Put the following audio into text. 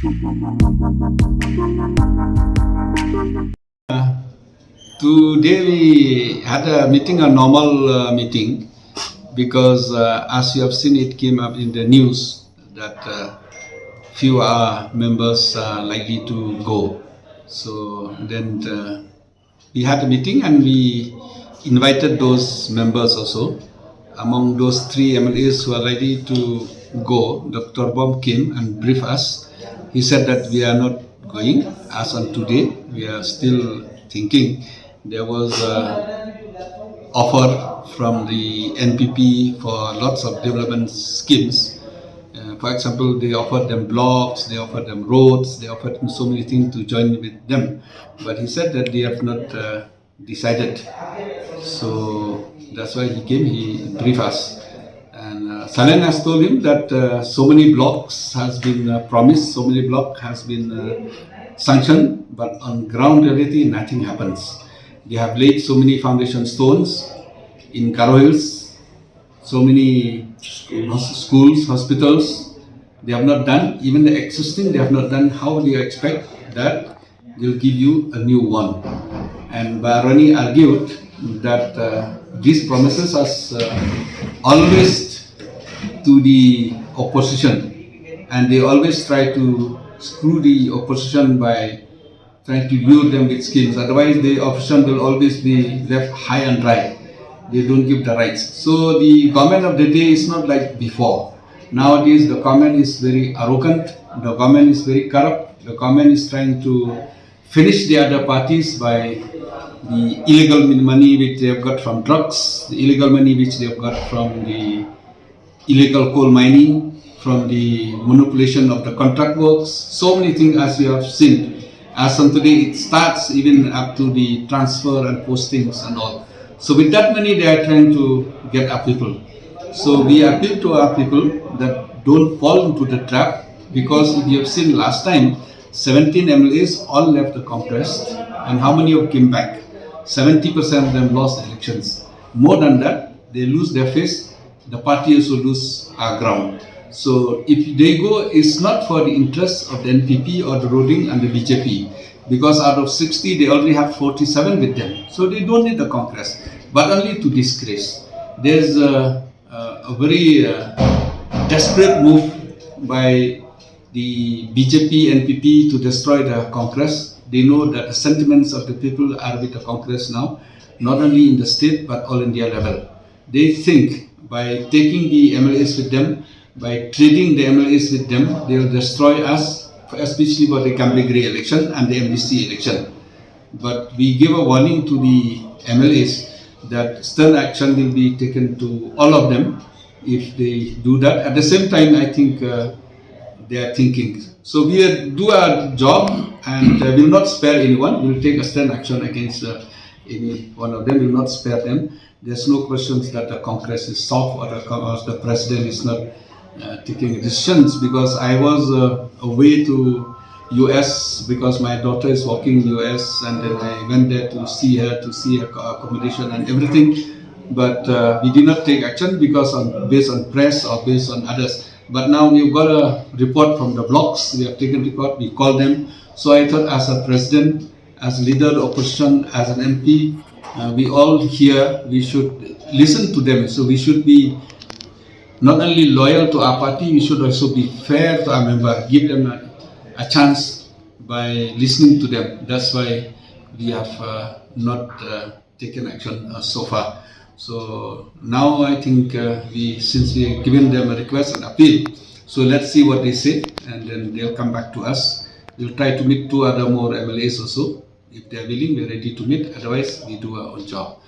Today we had a meeting, a normal meeting, because as you have seen, it came up in the news that few members are likely to go. So then we had a meeting and we invited those members also. Among those 3 MLAs who are ready to go, Dr. Bom came and briefed us. He said that we are not going as on today. We are still thinking. There was offer from the NPP for lots of development schemes. For example, they offered them blocks, they offered them roads, they offered them so many things to join with them. But he said that they have not decided. So that's why he came, he briefed us. And Salen has told him that so many blocks has been promised, so many blocks has been sanctioned, but on ground reality nothing happens. They have laid so many foundation stones in Karo Hills, so many schools, hospitals. They have not done, even the existing, they have not done. How do you expect that they'll give you a new one? And Barani argued that these promises are always to the opposition, and they always try to screw the opposition by trying to lure them with schemes. Otherwise, the opposition will always be left high and dry. They don't give the rights. So the government of the day is not like before. Nowadays, the government is very arrogant. The government is very corrupt. The government is trying to finish the other parties by the illegal money which they have got from drugs, the illegal money which they have got from the illegal coal mining, from the manipulation of the contract works. So many things, as you have seen. As on today, it starts even up to the transfer and postings and all. So with that money, they are trying to get our people. So we appeal to our people that don't fall into the trap, because if you have seen last time, 17 MLAs all left the Congress, and how many of them came back? 70% of them lost elections. More than that, they lose their face. The party also lose our ground. So if they go, it's not for the interests of the NPP or the Roding and the BJP, because out of 60, they already have 47 with them. So they don't need the Congress, but only to disgrace. There's a very desperate move by the BJP, NPP to destroy the Congress. They know that the sentiments of the people are with the Congress now, not only in the state, but all India level. They think by taking the MLAs with them, by trading the MLAs with them, they will destroy us, especially for the Kambigri election and the MDC election. But we give a warning to the MLAs that stern action will be taken to all of them if they do that. At the same time, I think they are thinking. So we do our job and will not spare anyone. We will take a stern action against any one of them. We will not spare them. There's no questions that the Congress is soft or the president is not taking decisions, because I was away to US because my daughter is working in US, and then I went there to see her accommodation and everything. But we did not take action because based on press or based on others. But now we've got a report from the blocks. We have taken report. We called them. So I thought, as a president, as leader of the opposition, as an MP, we all here, we should listen to them. So we should be not only loyal to our party, we should also be fair to our member, give them a chance by listening to them. That's why we have not taken action so far. So now I think since we have given them a request and appeal, so let's see what they say, and then they'll come back to us. We'll try to meet 2 other more MLAs also. If they're willing, we're ready to meet. Otherwise, we do our own job.